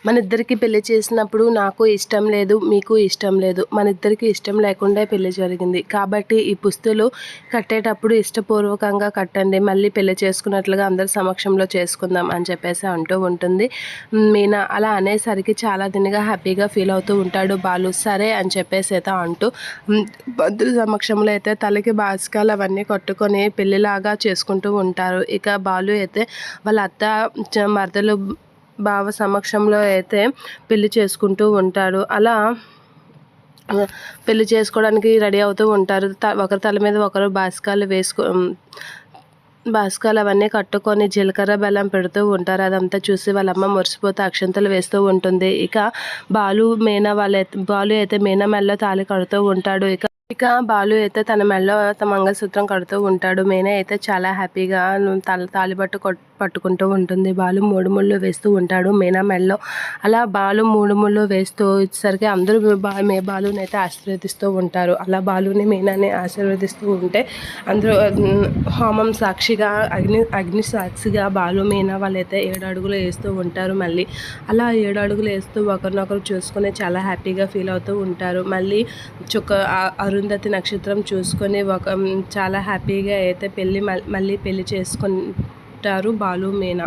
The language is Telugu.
మన ఇద్దరికి పెళ్లి చేసినప్పుడు నాకు ఇష్టం లేదు, మీకు ఇష్టం లేదు. మన ఇద్దరికి ఇష్టం లేకుండా పెళ్లి జరిగింది. కాబట్టి ఈ పుస్తులు కట్టేటప్పుడు ఇష్టపూర్వకంగా కట్టండి. మళ్ళీ పెళ్లి చేసుకున్నట్లుగా అందరి సమక్షంలో చేసుకుందాం అని చెప్పేసి అంటూ ఉంటుంది మీనా. అలా అనేసరికి చాలా దినగా హ్యాపీగా ఫీల్ అవుతూ ఉంటాడు బాలు. సరే అని చెప్పేసి అయితే అంటూ బంధువుల సమక్షంలో అయితే తలకి బాసికాలు అవన్నీ కట్టుకొని పెళ్లిలాగా చేసుకుంటూ ఉంటారు. ఇక బాలు అయితే వాళ్ళ అత్త మరదలు బావ సమక్షంలో అయితే పెళ్లి చేసుకుంటూ ఉంటాడు. అలా పెళ్లి చేసుకోవడానికి రెడీ అవుతూ ఉంటారు. ఒకరి తల మీద ఒకరు బాసికాలు అవన్నీ కట్టుకొని జీలకర్ర బెల్లం పెడుతూ ఉంటారు. అదంతా చూసి వాళ్ళమ్మ మురిసిపోతే అక్షంతలు వేస్తూ ఉంటుంది. ఇక బాలు అయితే మీనా మెడలో తాళి కడుతూ ఉంటాడు. ఇక బాలు అయితే తన మెడలో మంగళసూత్రం కడుతూ ఉంటాడు. మీనా అయితే చాలా హ్యాపీగా తాళిబట్టు పట్టుకుంటూ ఉంటుంది. బాలు మూడు ముళ్ళు వేస్తూ ఉంటాడు మీనా మెడలో. అలా బాలు మూడు ముళ్ళు వేస్తూ వచ్చేసరికి అందరూ బాలుని అయితే ఆశీర్వదిస్తూ ఉంటారు. అలా బాలుని మీనాని ఆశీర్వదిస్తూ ఉంటే అందరూ హోమం సాక్షిగా అగ్ని సాక్షిగా బాలు మీనా వాళ్ళైతే 7 అడుగులు వేస్తూ ఉంటారు. మళ్ళీ అలా 7 అడుగులు వేస్తూ ఒకరినొకరు చూసుకొని చాలా హ్యాపీగా ఫీల్ అవుతూ ఉంటారు. మళ్ళీ అరుంధతి నక్షత్రం చూసుకొని చాలా హ్యాపీగా అయితే మళ్ళీ పెళ్లి చేసుకుంటారు బాలు మీనా.